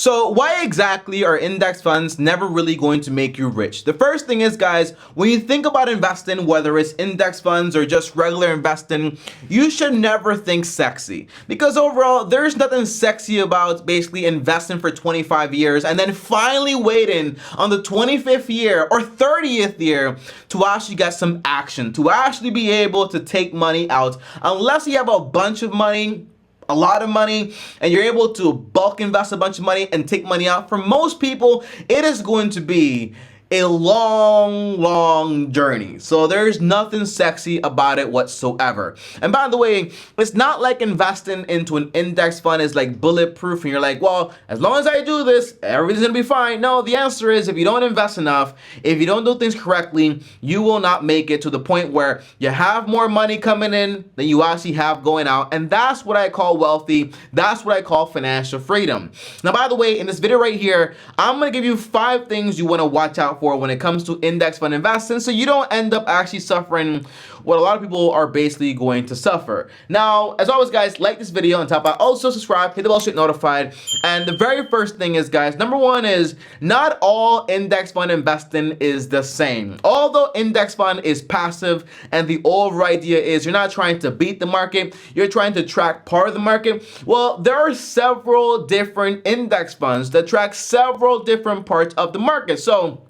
So why exactly are index funds never really going to make you rich? The first thing is, guys, when you think about investing, whether it's index funds or just regular investing, you should never think sexy. Because overall, there's nothing sexy about basically investing for 25 years and then finally waiting on the 25th year or 30th year to actually get some action, to actually be able to take money out. Unless you have a bunch of money, a lot of money, and you're able to bulk invest a bunch of money and take money out. For most people, it is going to be a long journey. So there's nothing sexy about it whatsoever. And by the way, it's not like investing into an index fund is like bulletproof and you're like, well, as long as I do this, everything's gonna be fine. No, the answer is if you don't invest enough, if you don't do things correctly, you will not make it to the point where you have more money coming in than you actually have going out. And that's what I call wealthy. That's what I call financial freedom. Now, by the way, in this video right here, I'm gonna give you 5 things you wanna watch out for when it comes to index fund investing, so you don't end up actually suffering what a lot of people are basically going to suffer. Now, as always, guys, like this video and top out, also subscribe, hit the bell so you're notified. And the very first thing is, guys, number one is not all index fund investing is the same. Although index fund is passive and the overall idea is you're not trying to beat the market, you're trying to track part of the market. Well, there are several different index funds that track several different parts of the market. So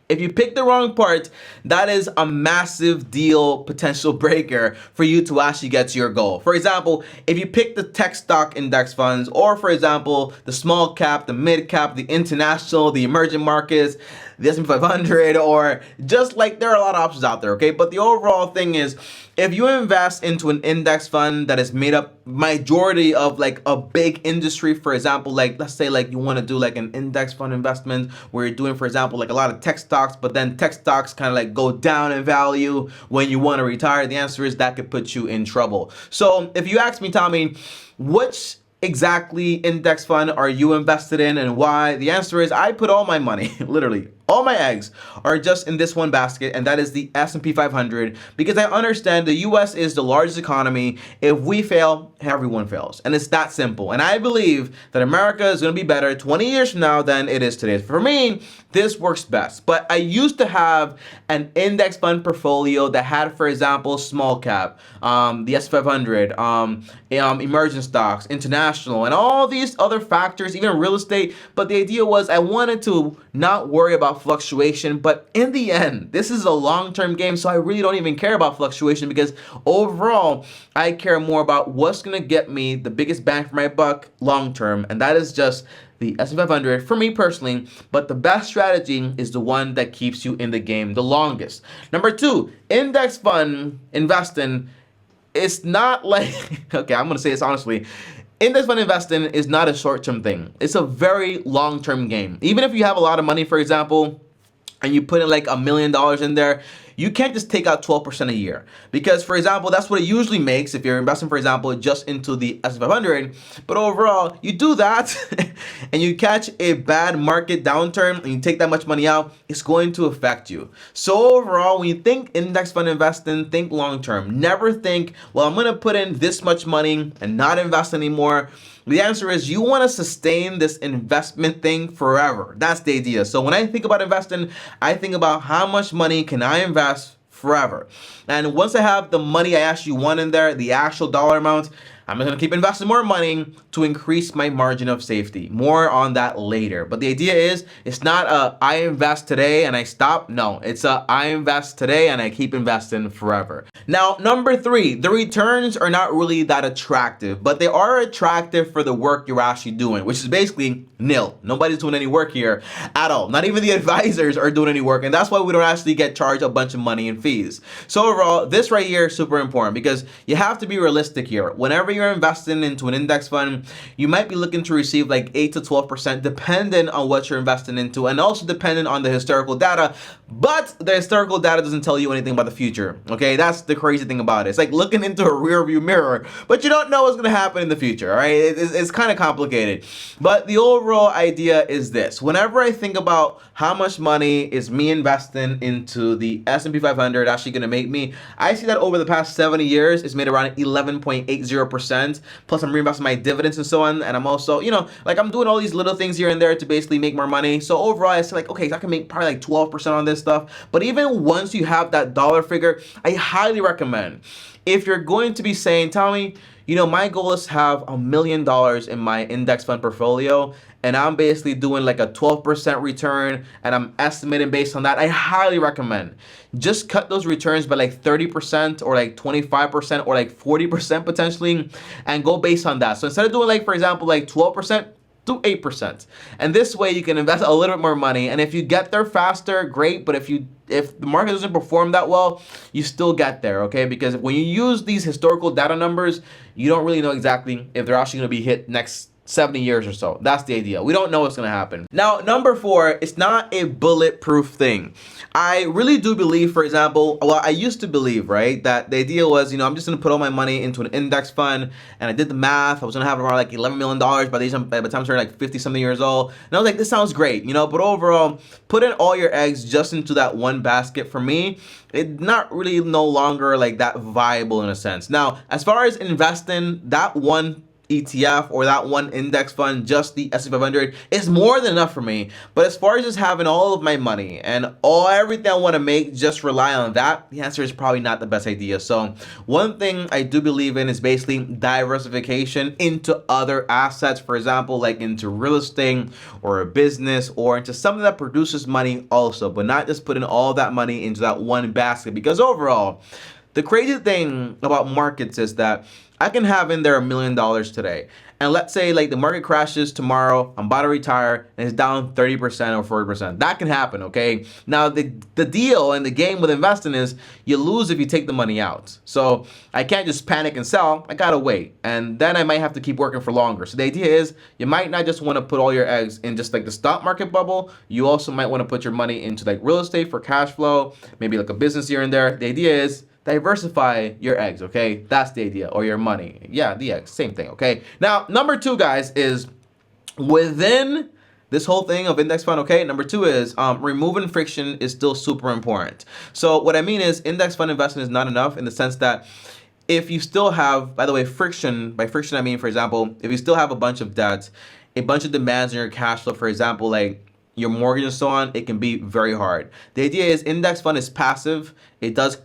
if you pick the wrong part, that is a massive deal potential breaker for you to actually get to your goal. For example, if you pick the tech stock index funds, or for example, the small cap, the mid cap, the international, the emerging markets, the S&P 500, or just like there are a lot of options out there, okay? But the overall thing is, if you invest into an index fund that is made up majority of like a big industry, for example, like let's say like you want to do like an index fund investment where you're doing, for example, like a lot of tech stocks, but then tech stocks kind of like go down in value when you want to retire, the answer is that could put you in trouble. So if you ask me, Tommy, which exactly index fund are you invested in and why? The answer is I put all my money, literally all my eggs are just in this one basket, and that is the S&P 500, because I understand the US is the largest economy. If we fail, everyone fails, and it's that simple. And I believe that America is going to be better 20 years from now than it is today. For me, this works best. But I used to have an index fund portfolio that had, for example, small cap, the S&P 500, emerging stocks, international, and all these other factors, even real estate. But the idea was I wanted to not worry about fluctuation, but in the end, this is a long-term game, so I really don't even care about fluctuation, because overall, I care more about what's gonna get me the biggest bang for my buck long-term, and that is just the S&P 500 for me personally. But the best strategy is the one that keeps you in the game the longest. Number 2, index fund investing is not like, okay, I'm gonna say this honestly, index fund investing is not a short-term thing. It's a very long-term game. Even if you have a lot of money, for example, and you put in like $1 million in there, you can't just take out 12% a year. Because, for example, that's what it usually makes if you're investing, for example, just into the S&P 500. But overall, you do that and you catch a bad market downturn and you take that much money out, it's going to affect you. So overall, when you think index fund investing, think long-term. Never think, well, I'm going to put in this much money and not invest anymore. The answer is you want to sustain this investment thing forever. That's the idea. So when I think about investing, I think about how much money can I invest forever. And once I have the money I actually want in there, the actual dollar amount, I'm going to keep investing more money to increase my margin of safety. More on that later. But the idea is, it's not a I invest today and I stop. No, it's a I invest today and I keep investing forever. Now, number 3, the returns are not really that attractive, but they are attractive for the work you're actually doing, which is basically nil. Nobody's doing any work here at all. Not even the advisors are doing any work. And that's why we don't actually get charged a bunch of money in fees. So overall, this right here is super important, because you have to be realistic here. Whenever you're investing into an index fund, you might be looking to receive like 8 to 12% dependent on what you're investing into, and also dependent on the historical data. But the historical data doesn't tell you anything about the future. Okay, that's the crazy thing about it. It's like looking into a rear view mirror, but you don't know what's going to happen in the future. All right, it's kind of complicated. But the overall idea is this: whenever I think about how much money is me investing into the S&P 500 actually going to make me, I see that over the past 70 years, it's made around 11.80% 4%. Plus I'm reinvesting my dividends and so on. And I'm also, you know, like I'm doing all these little things here and there to basically make more money. So overall, I say like, okay, so I can make probably like 12% on this stuff. But even once you have that dollar figure, I highly recommend, if you're going to be saying, Tommy, you know, my goal is to have $1 million in my index fund portfolio, and I'm basically doing like a 12% return, and I'm estimating based on that, I highly recommend just cut those returns by like 30% or like 25% or like 40% potentially, and go based on that. So instead of doing like, for example, like 12%, do 8%. And this way you can invest a little bit more money. And if you get there faster, great. But if the market doesn't perform that well, you still get there, okay? Because when you use these historical data numbers, you don't really know exactly if they're actually gonna be hit next 70 years or so. That's the idea. We don't know what's gonna happen. Now, number 4, it's not a bulletproof thing. I really do believe, for example, well, I used to believe, right, that the idea was, you know, I'm just gonna put all my money into an index fund, and I did the math. I was gonna have around like $11 million by the time I started like 50 something years old. And I was like, this sounds great, you know, but overall, putting all your eggs just into that one basket, for me, it's not really no longer like that viable in a sense. Now, as far as investing, that one ETF or that one index fund, just the S&P 500, is more than enough for me. But as far as just having all of my money and everything I want to make just rely on that, the answer is probably not the best idea. So one thing I do believe in is basically diversification into other assets, for example, like into real estate or a business or into something that produces money also, but not just putting all that money into that one basket. Because overall, the crazy thing about markets is that I can have in there $1 million today. And let's say like the market crashes tomorrow, I'm about to retire, and it's down 30% or 40%. That can happen, okay? Now the deal and the game with investing is you lose if you take the money out. So I can't just panic and sell, I gotta wait. And then I might have to keep working for longer. So the idea is you might not just wanna put all your eggs in just like the stock market bubble, you also might wanna put your money into like real estate for cash flow, maybe like a business here and there. The idea is diversify your eggs, okay? That's the idea, or your money. Yeah, the eggs, same thing, okay? Now, number 2, guys, is within this whole thing of index fund, okay? Number 2 is removing friction is still super important. So what I mean is index fund investing is not enough in the sense that if you still have, by the way, friction, by friction I mean, for example, if you still have a bunch of debt, a bunch of demands on your cash flow, for example, like your mortgage and so on, it can be very hard. The idea is index fund is passive. It does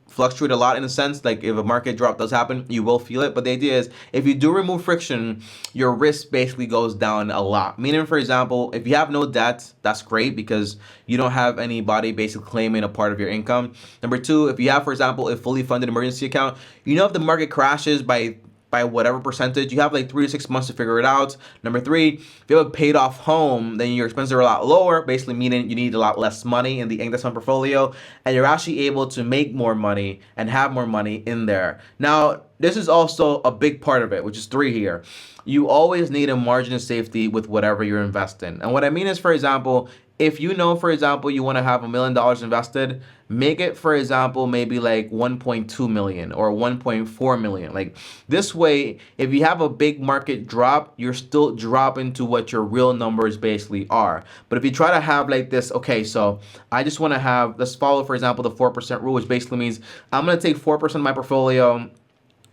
fluctuate a lot in a sense, like if a market drop does happen, you will feel it. But the idea is if you do remove friction, your risk basically goes down a lot. Meaning, for example, if you have no debt, that's great because you don't have anybody basically claiming a part of your income. Number 2, if you have, for example, a fully funded emergency account, you know if the market crashes by whatever percentage, you have like 3 to 6 months to figure it out. Number 3, if you have a paid off home, then your expenses are a lot lower, basically meaning you need a lot less money in the index fund portfolio, and you're actually able to make more money and have more money in there. Now, this is also a big part of it, which is 3 here. You always need a margin of safety with whatever you're investing. And what I mean is, for example, if you know, for example, you want to have $1 million invested, make it, for example, maybe like 1.2 million or 1.4 million. Like this way, if you have a big market drop, you're still dropping to what your real numbers basically are. But if you try to have like this, okay, so I just want to have, let's follow, for example, the 4% rule, which basically means I'm going to take 4% of my portfolio,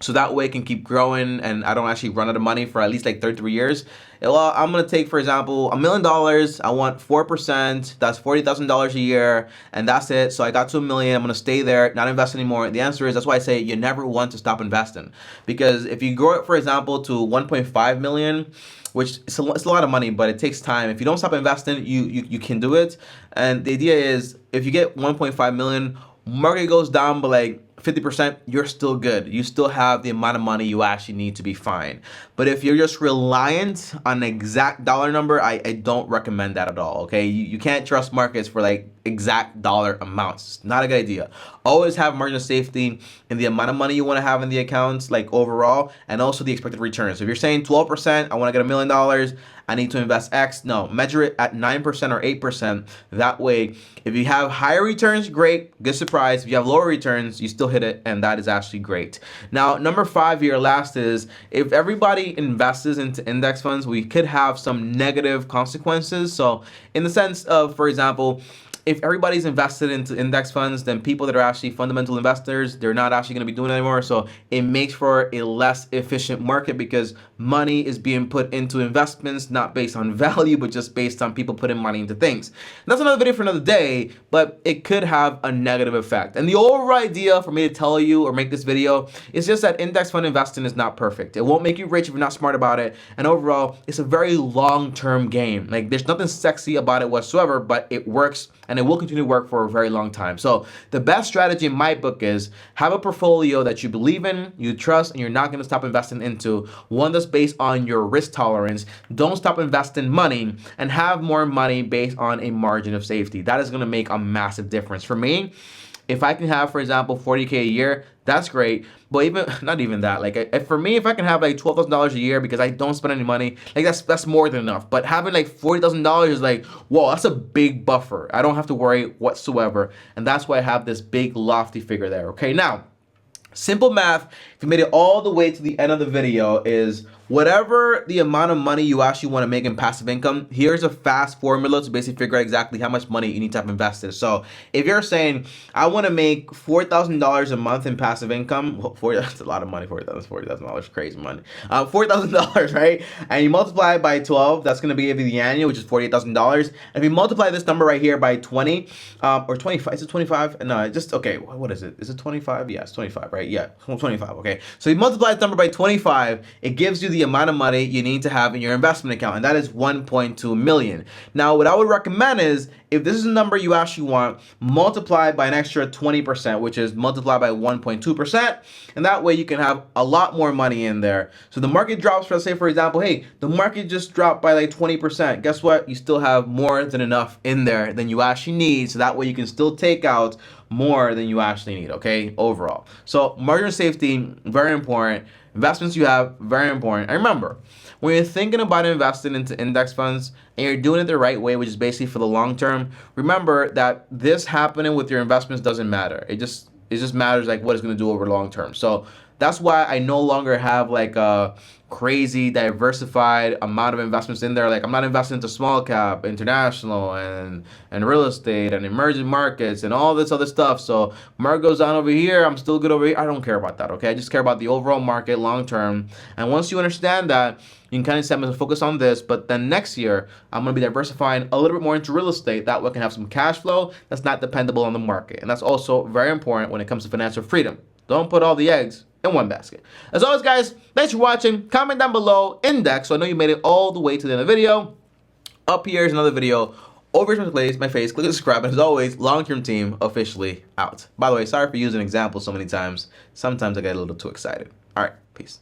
so that way it can keep growing and I don't actually run out of money for at least like 33 years. Well, I'm going to take, for example, $1 million. I want 4%. That's $40,000 a year. And that's it. So I got to $1 million. I'm going to stay there, not invest anymore. The answer is, that's why I say you never want to stop investing. Because if you grow it, for example, to 1.5 million, which it's a lot of money, but it takes time. If you don't stop investing, you can do it. And the idea is, if you get 1.5 million, market goes down by like 50%, you're still good. You still have the amount of money you actually need to be fine. But if you're just reliant on an exact dollar number, I don't recommend that at all, okay? You can't trust markets for like exact dollar amounts. It's not a good idea. Always have margin of safety in the amount of money you want to have in the accounts, like overall, and also the expected return. So if you're saying 12%, I want to get $1 million, I need to invest X. No, measure it at 9% or 8%. That way, if you have higher returns, great, good surprise. If you have lower returns, you still hit it, and that is actually great. Now, number 5 here, last is, if everybody invests into index funds, we could have some negative consequences. So in the sense of, for example, if everybody's invested into index funds, then people that are actually fundamental investors, they're not actually going to be doing it anymore. So it makes for a less efficient market because money is being put into investments, not based on value, but just based on people putting money into things. And that's another video for another day, but it could have a negative effect. And the overall idea for me to tell you or make this video is just that index fund investing is not perfect. It won't make you rich if you're not smart about it. And overall, it's a very long-term game. Like, there's nothing sexy about it whatsoever, but it works and it will continue to work for a very long time. So the best strategy in my book is have a portfolio that you believe in, you trust, and you're not going to stop investing into, one that's based on your risk tolerance. Don't stop investing money, and have more money based on a margin of safety. That is going to make a massive difference. For me, if I can have, for example, 40K a year, that's great. But even not even that, like for me, if I can have like $12,000 a year because I don't spend any money, like that's more than enough. But having like $40,000 is like, whoa, that's a big buffer. I don't have to worry whatsoever, and that's why I have this big lofty figure there. Okay, now simple math, if you made it all the way to the end of the video, is whatever the amount of money you actually want to make in passive income, here's a fast formula to basically figure out exactly how much money you need to have invested. So if you're saying, I want to make $4,000 a month in passive income, that's a lot of money, $40,000, crazy money. $4,000, right? And you multiply it by 12, that's going to give you the annual, which is $48,000. And if you multiply this number right here by 20, or 25, is it 25? No, just, okay, what is it? Is it 25? Yeah, it's 25, right? Yeah, 25, okay. So you multiply this number by 25, it gives you the amount of money you need to have in your investment account, and that is 1.2 million. Now, what I would recommend is, if this is a number you actually want, multiply by an extra 20%, which is multiply by 1.2%, and that way you can have a lot more money in there. So the market drops, let's say for example, hey, the market just dropped by like 20%. Guess what? You still have more than enough in there than you actually need, so that way you can still take out more than you actually need, okay, overall. So margin of safety, very important. Investments you have, very important. And remember, when you're thinking about investing into index funds and you're doing it the right way, which is basically for the long term, remember that this happening with your investments doesn't matter. It just matters like what it's going to do over long term. So that's why I no longer have like a crazy diversified amount of investments in there. Like, I'm not investing into small cap, international, and real estate and emerging markets and all this other stuff. So market goes down over here, I'm still good over here. I don't care about that, okay? I just care about the overall market long term. And once you understand that, you can kind of set me to focus on this. But then next year, I'm going to be diversifying a little bit more into real estate. That way I can have some cash flow that's not dependable on the market. And that's also very important when it comes to financial freedom. Don't put all the eggs in one basket. As always, guys, thanks for watching. Comment down below index, so I know you made it all the way to the end of the video. Up here is another video. Over here is my face. Click subscribe. And as always, long-term team officially out. By the way, sorry for using examples so many times. Sometimes I get a little too excited. All right, peace.